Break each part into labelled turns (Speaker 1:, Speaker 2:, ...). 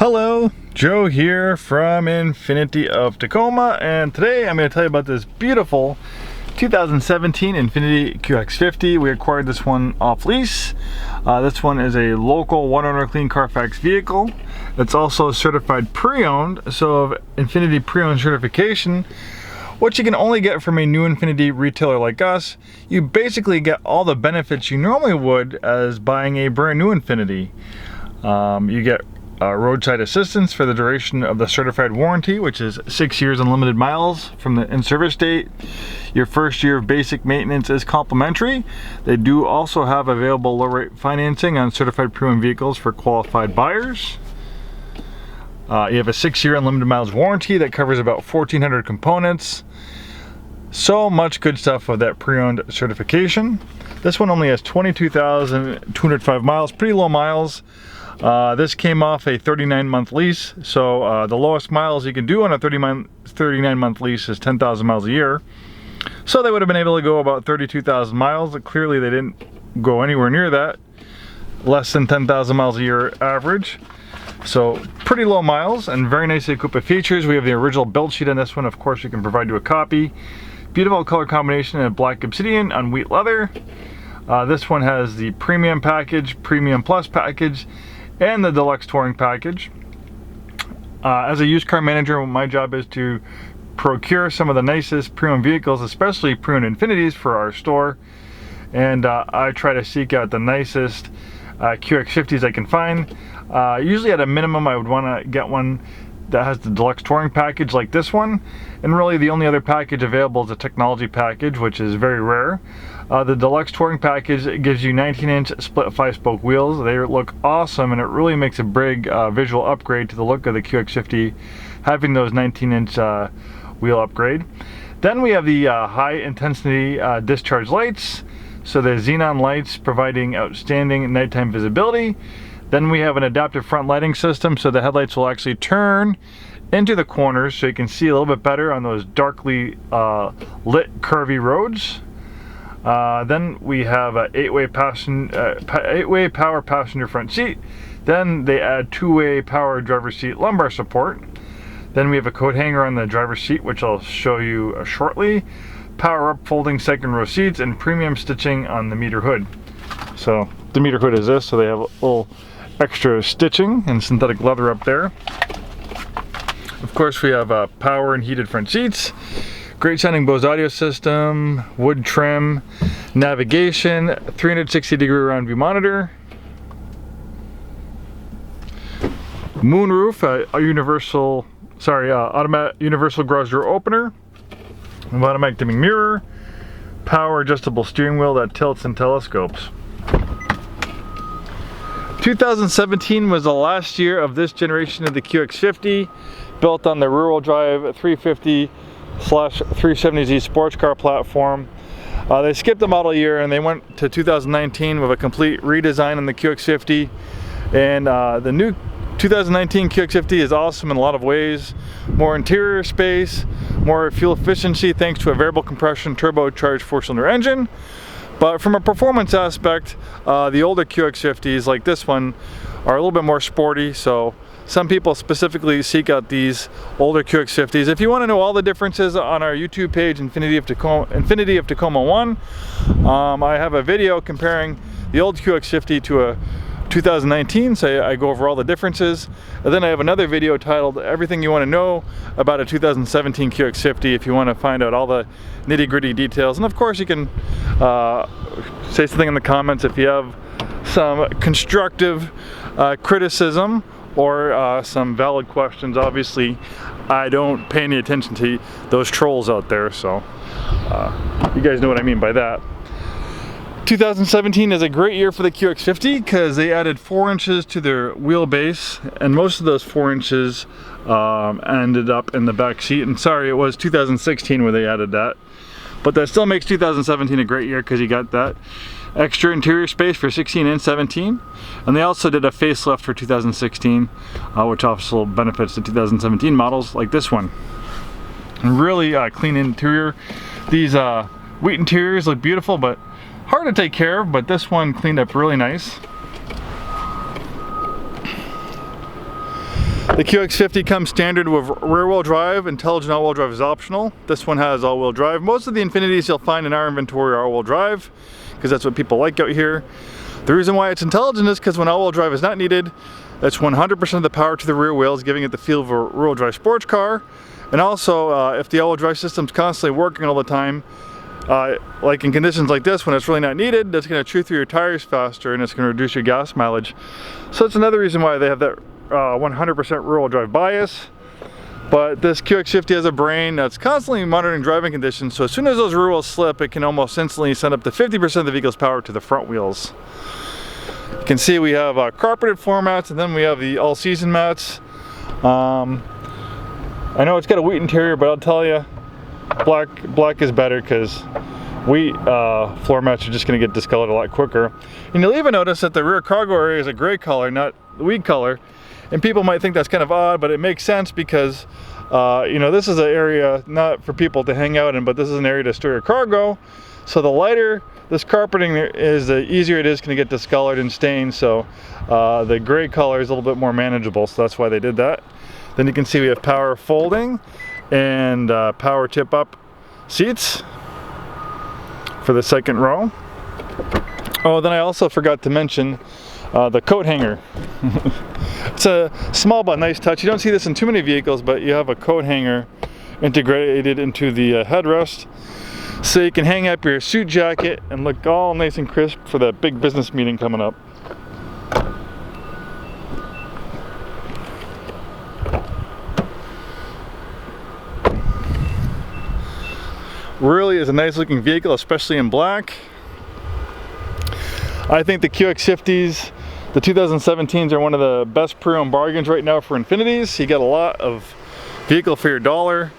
Speaker 1: Hello, Joe here from Infiniti of Tacoma, and today I'm going to tell you about this beautiful 2017 Infiniti QX50. We acquired this one off lease. This one is a local one-owner clean Carfax vehicle. It's also certified pre-owned, so Infiniti pre-owned certification, which you can only get from a new Infiniti retailer like us. You basically get all the benefits you normally would as buying a brand new Infiniti. You get roadside assistance for the duration of the certified warranty, which is 6 years unlimited miles from the in-service date. Your first year of basic maintenance is complimentary. They do also have available low-rate financing on certified pre-owned vehicles for qualified buyers. You have a 6-year unlimited miles warranty that covers about 1,400 components. So much good stuff with that pre-owned certification. This one only has 22,205 miles, pretty low miles. This came off a 39-month lease, so the lowest miles you can do on a 39-month lease is 10,000 miles a year. So they would have been able to go about 32,000 miles. Clearly they didn't go anywhere near that. Less than 10,000 miles a year average. So pretty low miles and very nicely equipped with features. We have the original build sheet on this one. Of course, we can provide you a copy. Beautiful color combination in black obsidian on wheat leather. This one has the premium package, premium plus package, and the deluxe touring package. As a used car manager, my job is to procure some of the nicest pre-owned vehicles, especially pre-owned Infinitis for our store. And I try to seek out the nicest QX50s I can find. Usually at a minimum, I would want to get one that has the deluxe touring package like this one. And really the only other package available is a technology package, which is very rare. The deluxe touring package gives you 19-inch split 5-spoke wheels. They look awesome, and it really makes a big visual upgrade to the look of the QX50, having those 19-inch wheel upgrade. Then we have the high intensity discharge lights. So the xenon lights providing outstanding nighttime visibility. Then we have an adaptive front lighting system, so the headlights will actually turn into the corners so you can see a little bit better on those darkly lit curvy roads. Then we have an 8-way power passenger front seat. Then they add 2-way power driver's seat lumbar support. Then we have a coat hanger on the driver's seat, which I'll show you shortly. Power up folding second row seats and premium stitching on the meter hood. So the meter hood is this, so they have a little extra stitching and synthetic leather up there. Of course, we have power and heated front seats. Great sounding Bose audio system, wood trim, navigation, 360-degree round view monitor, moonroof, automatic universal garage door opener, automatic dimming mirror, power adjustable steering wheel that tilts and telescopes. 2017 was the last year of this generation of the QX50, built on the rear-wheel drive 350/370Z sports car platform. They skipped the model year and they went to 2019 with a complete redesign on the QX50. And the new 2019 QX50 is awesome in a lot of ways. More interior space, more fuel efficiency thanks to a variable compression turbocharged 4-cylinder engine. But from a performance aspect, the older QX50s like this one are a little bit more sporty, so some people specifically seek out these older QX50s. If you want to know all the differences on our YouTube page, Infiniti of Tacoma 1, I have a video comparing the old QX50 to a 2019, so I go over all the differences. And then I have another video titled Everything You Want to Know About a 2017 QX50 if you want to find out all the nitty-gritty details. And of course you can say something in the comments if you have some constructive criticism or some valid questions. Obviously I don't pay any attention to those trolls out there, so you guys know what I mean by that. 2017 is a great year for the QX50 because they added 4 inches to their wheelbase, and most of those 4 inches ended up in the back seat. And sorry, it was 2016 where they added that, but that still makes 2017 a great year because you got that extra interior space for 16 and 17. And they also did a facelift for 2016, which also benefits the 2017 models like this one. Really clean interior. These wheat interiors look beautiful, but hard to take care of, but this one cleaned up really nice. The QX50 comes standard with rear-wheel drive. Intelligent all-wheel drive is optional. This one has all-wheel drive. Most of the Infinitis you'll find in our inventory are all-wheel drive because that's what people like out here. The reason why it's intelligent is because when all-wheel drive is not needed, that's 100% of the power to the rear wheels, giving it the feel of a rear-wheel drive sports car. And also, if the all-wheel drive system's constantly working all the time, like in conditions like this when it's really not needed, that's going to chew through your tires faster and it's going to reduce your gas mileage. So that's another reason why they have that 100% rear-wheel drive bias. But this QX50 has a brain that's constantly monitoring driving conditions, so as soon as those rear wheels slip, it can almost instantly send up to 50% of the vehicle's power to the front wheels. You can see we have carpeted floor mats, and then we have the all-season mats. I know it's got a wheat interior, but I'll tell you, black is better because wheat floor mats are just going to get discolored a lot quicker. And you'll even notice that the rear cargo area is a gray color, not the wheat color. And people might think that's kind of odd, but it makes sense because you know, this is an area not for people to hang out in, but this is an area to store your cargo. So the lighter this carpeting is, the easier it is going to get discolored and stained. So the gray color is a little bit more manageable, so that's why they did that. Then you can see we have power folding and power tip up seats for the second row. Oh, then I also forgot to mention the coat hanger. It's a small but nice touch. You don't see this in too many vehicles, but you have a coat hanger integrated into the headrest, so you can hang up your suit jacket and look all nice and crisp for that big business meeting coming up. Really is a nice looking vehicle, especially in black. I think the QX50s, the 2017s, are one of the best pre-owned bargains right now for Infinitis. You get a lot of vehicle for your dollar.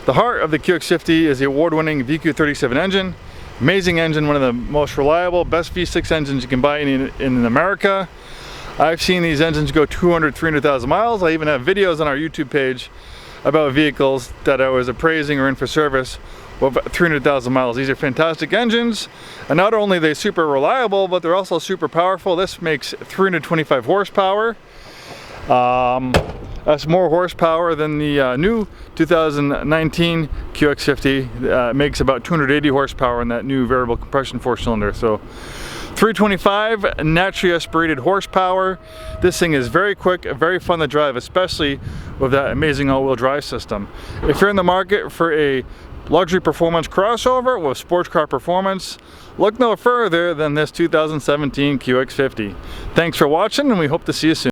Speaker 1: The heart of the QX50 is the award-winning VQ37 engine. Amazing engine, one of the most reliable, best V6 engines you can buy in America. I've seen these engines go 200, 300,000 miles. I even have videos on our YouTube page about vehicles that I was appraising or in for service with 300,000 miles. These are fantastic engines, and not only are they super reliable, but they're also super powerful. This makes 325 horsepower. That's more horsepower than the new 2019 QX50. Makes about 280 horsepower in that new variable compression 4-cylinder. So 325 naturally aspirated horsepower. This thing is very quick, very fun to drive, especially with that amazing all-wheel drive system. If you're in the market for a luxury performance crossover with sports car performance, look no further than this 2017 QX50. Thanks for watching, and we hope to see you soon.